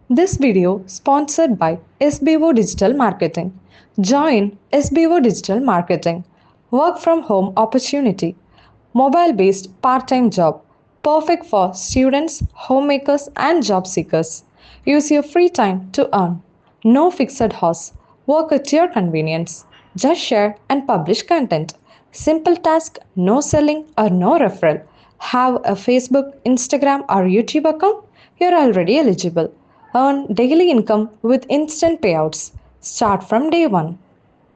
This video sponsored by SBO Digital Marketing. Join SBO Digital Marketing. Work from home opportunity. Mobile based part time job. Perfect for students, homemakers, and job seekers. Use your free time to earn. No fixed hours. Work at your convenience. Just share and publish content. Simple task, no selling or no referral. Have a Facebook, Instagram, or YouTube account? You're already eligible. Earn daily income with instant payouts. Start from day one.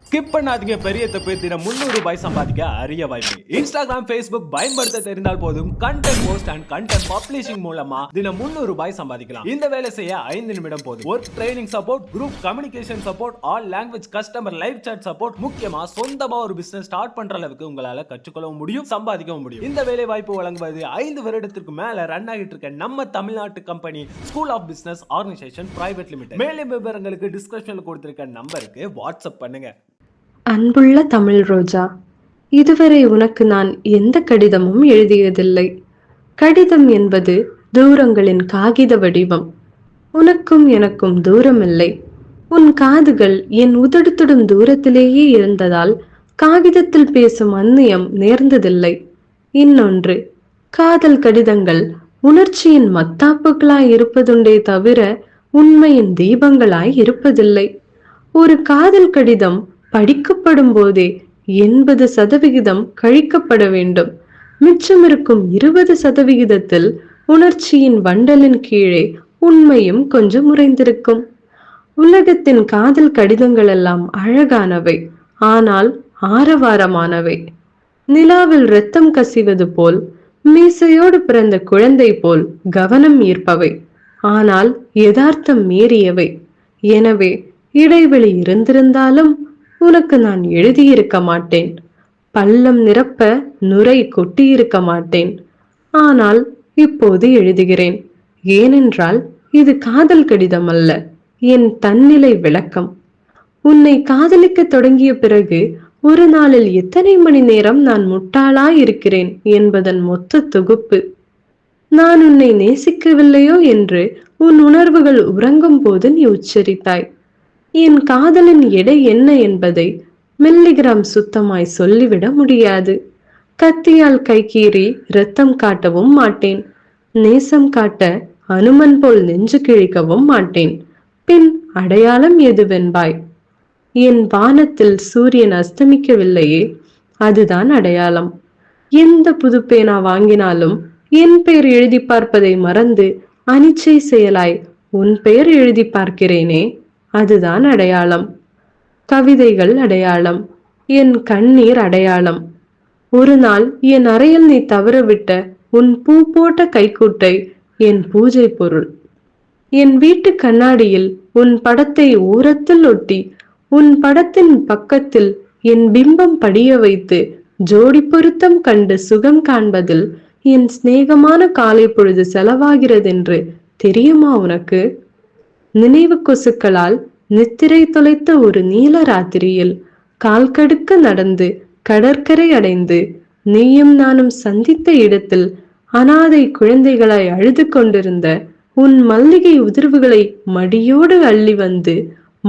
Skip பண்ணாதீங்க, பெரிய தப்பு. தினம் 300 ரூபாய் சம்பாதிக்க அரிய வாய்ப்பு. Instagram, Facebook பயன்படுத்த தெரிந்தால் போதும். Content post and content publishing மூலமா தினம் 300 ரூபாய் சம்பாதிக்கலாம். இந்த வேலை செய்ய 5 நிமிடம் போதும். Work training support, group communication support, all language customer live chat support, முக்கியமா சொந்தமா ஒரு பிசினஸ் ஸ்டார்ட் பண்ற அளவுக்கு உங்களால கற்றுக்கொள்ளவும் முடியும், சம்பாதிக்கவும் முடியும். இந்த வேலை வாய்ப்பு வழங்குவது 5 வருடத்திற்கு மேல ரன் ஆகிட்டு இருக்க நம்ம தமிழ்நாட்டு company school of business organisation private limited. மேலும் விவரங்களுக்கு டிஸ்கிரிப்ஷன்ல கொடுத்திருக்க நம்பருக்கு வாட்ஸ்அப் பண்ணுங்க. அன்புள்ள தமிழ் ரோஜா, இதுவரை உனக்கு நான் எந்த கடிதமும் எழுதியதில்லை. கடிதம் என்பது தூரங்களின் காகித வடிவம். உனக்கும் எனக்கும் தூரமில்லை. உன் காதுகள் என் உதடுத்துடும் தூரத்திலேயே இருந்ததால் காகிதத்தில் பேசும் அந்நியம் நேர்ந்ததில்லை. இன்னொன்று, காதல் கடிதங்கள் உணர்ச்சியின் மத்தாப்புகளாய் இருப்பதுண்டே தவிர உண்மையின் தீபங்களாய் இருப்பதில்லை. ஒரு காதல் கடிதம் படிக்கப்படும் போதே 80% கழிக்கப்பட வேண்டும். மிச்சம் இருக்கும் 20%த்தில் உணர்ச்சியின் வண்டலின் கீழே உண்மையும் கொஞ்சம் உறைந்திருக்கும். உலகத்தின் காதல் கடிதங்கள் எல்லாம் அழகானவை, ஆனால் ஆரவாரமானவை. நிலாவில் இரத்தம் கசிவது போல், மீசையோடு பிறந்த குழந்தை போல் கவனம் ஈர்ப்பவை, ஆனால் யதார்த்தம் மீறியவை. எனவே இடைவெளி இருந்திருந்தாலும் உனக்கு நான் எழுதியிருக்க மாட்டேன். பள்ளம் நிரப்ப நுரை கொட்டியிருக்க மாட்டேன். ஆனால் இப்போது எழுதுகிறேன். ஏனென்றால் இது காதல் கடிதம் அல்ல, என் தன்னிலை விளக்கம். உன்னை காதலிக்க தொடங்கிய பிறகு ஒரு நாளில் எத்தனை மணி நேரம் நான் முட்டாளாய் இருக்கிறேன் என்பதன் மொத்த தொகுப்பு. நான் உன்னை நேசிக்கவில்லையோ என்று உன் உணர்வுகள் உறங்கும் போது நீ உச்சரித்தாய். என் காதலின் எடை என்ன என்பதை மில்லிகிராம் சுத்தமாய் சொல்லிவிட முடியாது. கத்தியால் கைகீறி இரத்தம் காட்டவும் மாட்டேன். நேசம் காட்ட அனுமன் போல் நெஞ்சு கிழிக்கவும் மாட்டேன். பின் அடையாளம் எதுவென்பாய்? என் வானத்தில் சூரியன் அஸ்தமிக்கவில்லையே, அதுதான் அடையாளம். எந்த புது பேனா வாங்கினாலும் என் பெயர் எழுதி பார்ப்பதை மறந்து அனிச்சை செயலாய் உன் பெயர் எழுதி பார்க்கிறேனே, அதுதான் அடையாளம். கவிதைகள் அடையாளம், என் கண்ணீர் அடையாளம். ஒரு நாள் என் அறையில் நீ தவறவிட்ட உன் பூ போட்ட கைக்குட்டை என் பூஜை பொருள். என் வீட்டு கண்ணாடியில் உன் படத்தை ஓரத்தில் ஒட்டி உன் படத்தின் பக்கத்தில் என் பிம்பம் படிய வைத்து ஜோடி பொருத்தம் கண்டு சுகம் காண்பதில் என் சிநேகமான காலை பொழுது செலவாகிறதென்று தெரியுமா உனக்கு? நினைவு கொசுக்களால் நித்திரை தொலைத்த ஒரு நீல ராத்திரியில் கால் கடுக்க நடந்து கடற்கரை அடைந்து நீயும் நானும் சந்தித்த இடத்தில் அனாதை குழந்தைகளாய் அழுது கொண்டிருந்த உன் மல்லிகை உதிர்வுகளை மடியோடு அள்ளி வந்து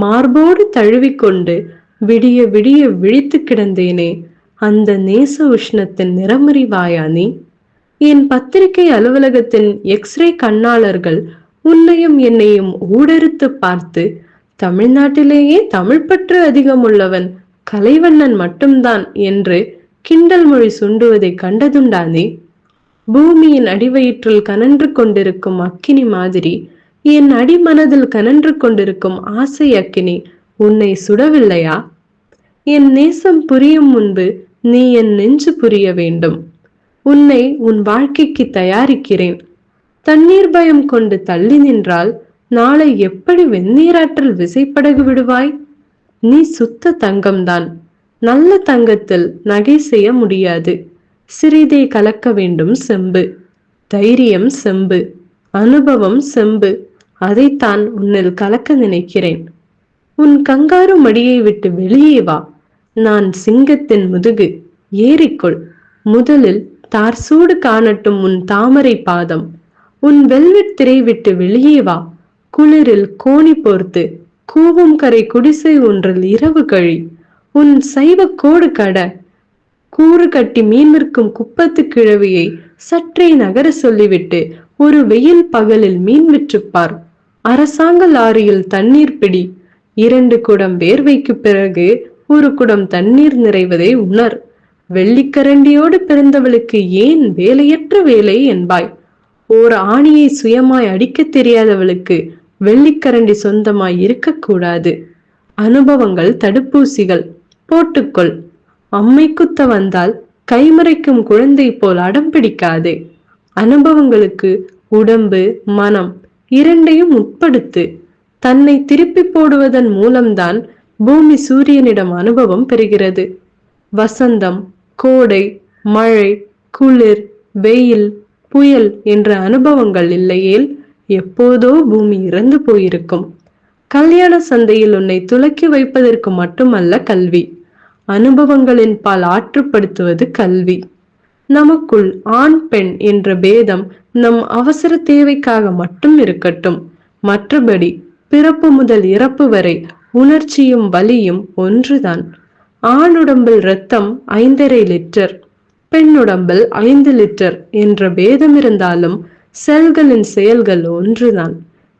மார்போடு தழுவிக்கொண்டு விடிய விடிய விழித்து கிடந்தேனே, அந்த நேச உஷ்ணத்தின் நிறமறிவாயா நீ? என் பத்திரிகை அலுவலகத்தின் எக்ஸ்ரே கண்ணாளர்கள் உன்னையும் என்னையும் ஊடறுத்து பார்த்து, தமிழ்நாட்டிலேயே தமிழ் பற்று அதிகம் உள்ளவன் கலைவண்ணன் மட்டும்தான் என்று கிண்டல் மொழி சுண்டுவதை கண்டதுண்டானே? பூமியின் அடிவயிற்றில் கனன்று கொண்டிருக்கும் அக்கினி மாதிரி என் அடிமனதில் கனன்று கொண்டிருக்கும் ஆசை அக்கினி உன்னை சுடவில்லையா? என் நேசம் புரியும் முன்பு நீ என் நெஞ்சு புரிய வேண்டும். உன்னை உன் வாழ்க்கைக்கு தயாரிக்கிறேன். தண்ணீர் பயம் கொண்டு தள்ளி நின்றால் நாளை எப்படி வெந்நீராற்றல் விசைப்படகு விடுவாய்? நீ சுத்த தங்கம்தான். நல்ல தங்கத்தில் நகை செய்ய முடியாது. சிறிதே கலக்க வேண்டும் செம்பு. தைரியம் செம்பு, அனுபவம் செம்பு. அதைத்தான் உன்னில் கலக்க நினைக்கிறேன். உன் கங்காரு மடியை விட்டு வெளியே வா. நான் சிங்கத்தின் முதுகு. ஏறிக்கொள். முதலில் தார் சூடு காணட்டும் உன் தாமரை பாதம். உன் வெல்வெட் திரை விட்டு வெளியே வா. குளிரில் கோணி போர்த்து கூவும் கரை குடிசை ஒன்றில் இரவு கழி. உன் சைவ கோடு கட கூறு கட்டி மீன் விற்கும் குப்பத்து கிழவியை சற்றே நகர சொல்லிவிட்டு ஒரு வெயில் பகலில் மீன் விற்றுப்பார். அரசாங்க லாரியில் தண்ணீர் பிடி. 2 குடம் வேர்வைக்கு பிறகு 1 குடம் தண்ணீர் நிறைவதை உணர். வெள்ளிக்கரண்டியோடு பிறந்தவளுக்கு ஏன் வேலையற்ற வேலை என்பாய்? ஓர் ஆணியை சுயமாய் அடிக்க தெரியாதவளுக்கு வெள்ளிக்கரண்டி சொந்தமாய் இருக்கக்கூடாது. அனுபவங்கள் தடுப்பூசிகள், போட்டுக்கொள். அம்மை குத்த வந்தால் கைமறைக்கும் குழந்தை போல் அடம் பிடிக்காதே. அனுபவங்களுக்கு உடம்பு மனம் இரண்டையும் உட்படுத்து. தன்னை திருப்பி போடுவதன் மூலம்தான் பூமி சூரியனிடம் அனுபவம் பெறுகிறது. வசந்தம், கோடை, மழை, குளிர், வெயில், புயல் என்ற அனுபவங்கள் இல்லையேல் எப்போதோ பூமி இறந்து போயிருக்கும். கல்யாண சந்தையில் உன்னை துலக்கி வைப்பதற்கு மட்டுமல்ல கல்வி, அனுபவங்களின் பால் ஆற்றுப்படுத்துவது கல்வி. நமக்குள் ஆண் பெண் என்ற பேதம் நம் அவசர தேவைக்காக மட்டும் இருக்கட்டும். மற்றபடி பிறப்பு முதல் இறப்பு வரை உணர்ச்சியும் வலியும் ஒன்றுதான். ஆணுடம்பில் இரத்தம் 5.5 லிட்டர், பெண்ணுடம்பில் 5 லிட்டர் என்ற பேதம் இருந்தாலும் செல்களின் செயல்கள் ஒன்றுதான்.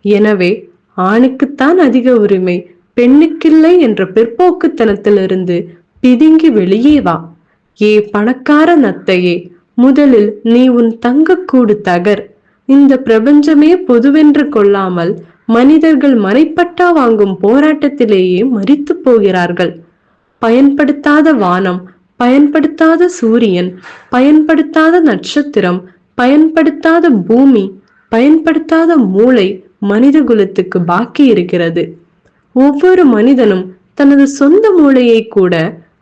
எனவே ஆணுக்குத்தான் அதிக உரிமை, பெண்ணுக்கில்லை என்ற பிற்போக்குத்தனத்திலிருந்து பிதுங்கி வெளியே வா. ஏ பணக்கார நத்தையே, முதலில் நீ உன் தங்கக்கூடு தகர். இந்த பிரபஞ்சமே பொதுவென்று கொள்ளாமல் மனிதர்கள் மனைப்பட்டா வாங்கும் போராட்டத்திலேயே மரித்து போகிறார்கள். பயன்படுத்தாத வானம், பயன்படுத்தாத சூரியன், பயன்படுத்தாத நட்சத்திரம், பயன்படுத்தாத பூமி, பயன்படுத்தாத மூளை மனித குலத்துக்கு பாக்கி இருக்கிறது. ஒவ்வொரு மனிதனும் தனது சொந்த மூளையை கூட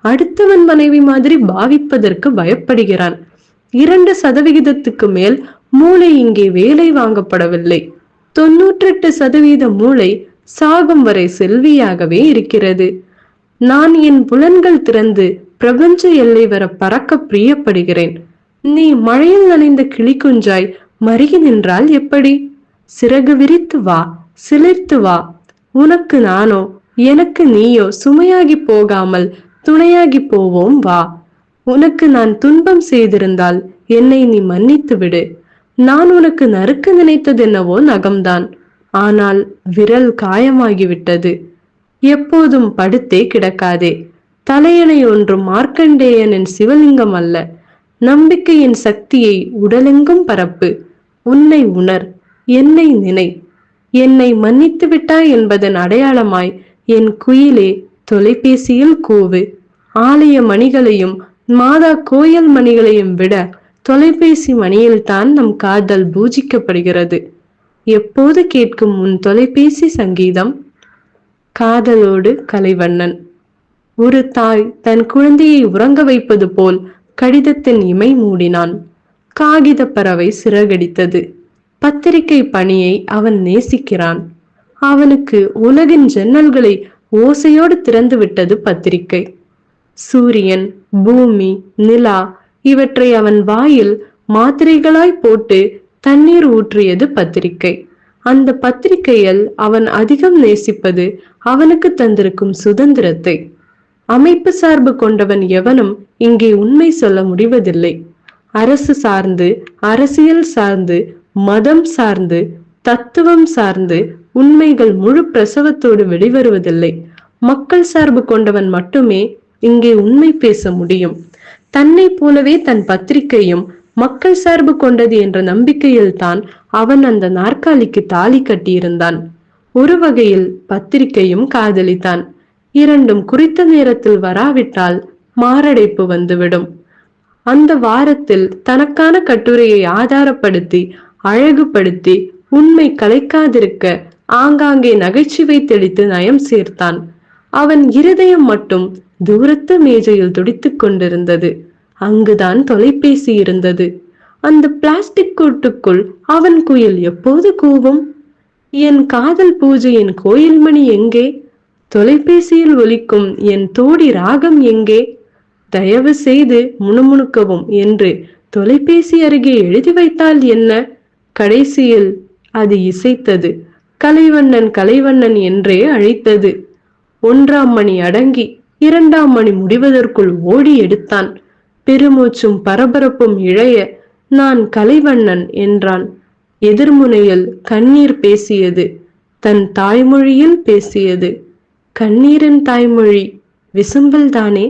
அடுத்தவன் மனைவி மாதிரி பாவிப்பதற்கு பயப்படுகிறான். 2% மேல் மூளை இங்கே வேலை வாங்கப்படவில்லை. 98% மூளை சாகும் வரை செல்வியாகவே இருக்கிறது. நான் என் புலன்கள் திறந்து பிரபஞ்ச எல்லை வர பறக்க பிரியப்படுகிறேன். நீ மழையில் நனைந்த கிளிக்குஞ்சாய் மருகி நின்றால் எப்படி? சிறகு விரித்து வா, சிலிர்த்து வா. உனக்கு நானோ எனக்கு நீயோ சுமையாகி போகாமல் துணையாகி போவோம் வா. உனக்கு நான் துன்பம் செய்திருந்தால் என்னை நீ மன்னித்து விடு. நான் உனக்கு நறுக்க நினைத்ததென்னவோ நகம்தான், ஆனால் விரல் காயமாகிவிட்டது. எப்போதும் படுத்தே கிடக்காதே. தலையணை ஒன்றும் மார்க்கண்டேயனின் சிவலிங்கம் அல்ல. நம்பிக்கையின் சக்தியை உடலெங்கும் பரப்பு. உன்னை உணர், என்னை நினை. என்னை மன்னித்து விட்டாய் என்பதன் அடையாளமாய் என் குயிலே தொலைபேசியில் கூவு. ஆலய மணிகளையும் மாதா கோயில் மணிகளையும் விட தொலைபேசி மணியில்தான் நம் காதல் பூஜிக்கப்படுகிறது. எப்போது கேட்கும் உன் தொலைபேசி சங்கீதம்? காதலோடு கலைவண்ணன். ஒரு தாய் தன் குழந்தையை உறங்க வைப்பது போல் கடிதத்தின் இமை மூடினான். காகித பறவை சிறகடித்தது. பத்திரிகை பணியை அவன் நேசிக்கிறான். அவனுக்கு உலகின் ஜன்னல்களை ஓசையோடு திறந்து விட்டது பத்திரிகை. சூரியன், பூமி, நிலா இவற்றை அவன் வாயில் மாத்திரைகளாய் போட்டு தண்ணீர் ஊற்றியது பத்திரிகை. அந்த பத்திரிகையில் அவன் அதிகம் நேசிப்பது அவனுக்கு தந்திருக்கும் சுதந்திரத்தை. அமைப்பு சார்பு கொண்டவன் எவனும் இங்கே உண்மை சொல்ல முடிவதில்லை. அரசு சார்ந்து, அரசியல் சார்ந்து, மதம் சார்ந்து, தத்துவம் சார்ந்து உண்மைகள் முழு பிரசவத்தோடு வெளிவருவதில்லை. மக்கள் சார்பு கொண்டவன் மட்டுமே இங்கே உண்மை பேச முடியும். தன்னை போலவே தன் பத்திரிகையும் மக்கள் சார்பு கொண்டது என்ற நம்பிக்கையில் தான் அவன் அந்த நாற்காலிக்கு தாலி கட்டியிருந்தான். ஒரு வகையில் பத்திரிகையும் காதலித்தான். இரண்டும் குறித்த நேரத்தில் வராவிட்டால் மாரடைப்பு வந்துவிடும். அந்த வாரத்தில் தனக்கான கட்டுரையை ஆதாரப்படுத்தி அழகுபடுத்தி உண்மை கலைக்காதிருக்க ஆங்காங்கே நகைச்சுவை தெளித்து நயம் சேர்த்தான். அவன் இருதயம் மட்டும் தூரத்து மேஜையில் துடித்துக் கொண்டிருந்தது. அங்குதான் தொலைபேசி இருந்தது. அந்த பிளாஸ்டிக் கூட்டுக்குள் அவன் குயில் எப்போது கூவும்? என் காதல் பூஜையின் கோயில் மணி எங்கே? தொலைபேசியில் ஒலிக்கும் என் தோடி ராகம் எங்கே? தயவு செய்து முணுமுணுக்கவும் என்று தொலைபேசி அருகே எழுதி வைத்தால் என்ன? கடைசியில் அது இசைத்தது. கலைவண்ணன் கலைவண்ணன் என்றே அழைத்தது. 1ஆம் மணி அடங்கி 2ஆம் மணி முடிவதற்குள் ஓடி எடுத்தான். பெருமூச்சும் பரபரப்பும் இழைய நான் கலைவண்ணன் என்றான். எதிர்முனையில் கண்ணீர் பேசியது. தன் தாய்மொழியில் பேசியது. கண்ணீரின் தாய்மொழி விசும்பல் தானே.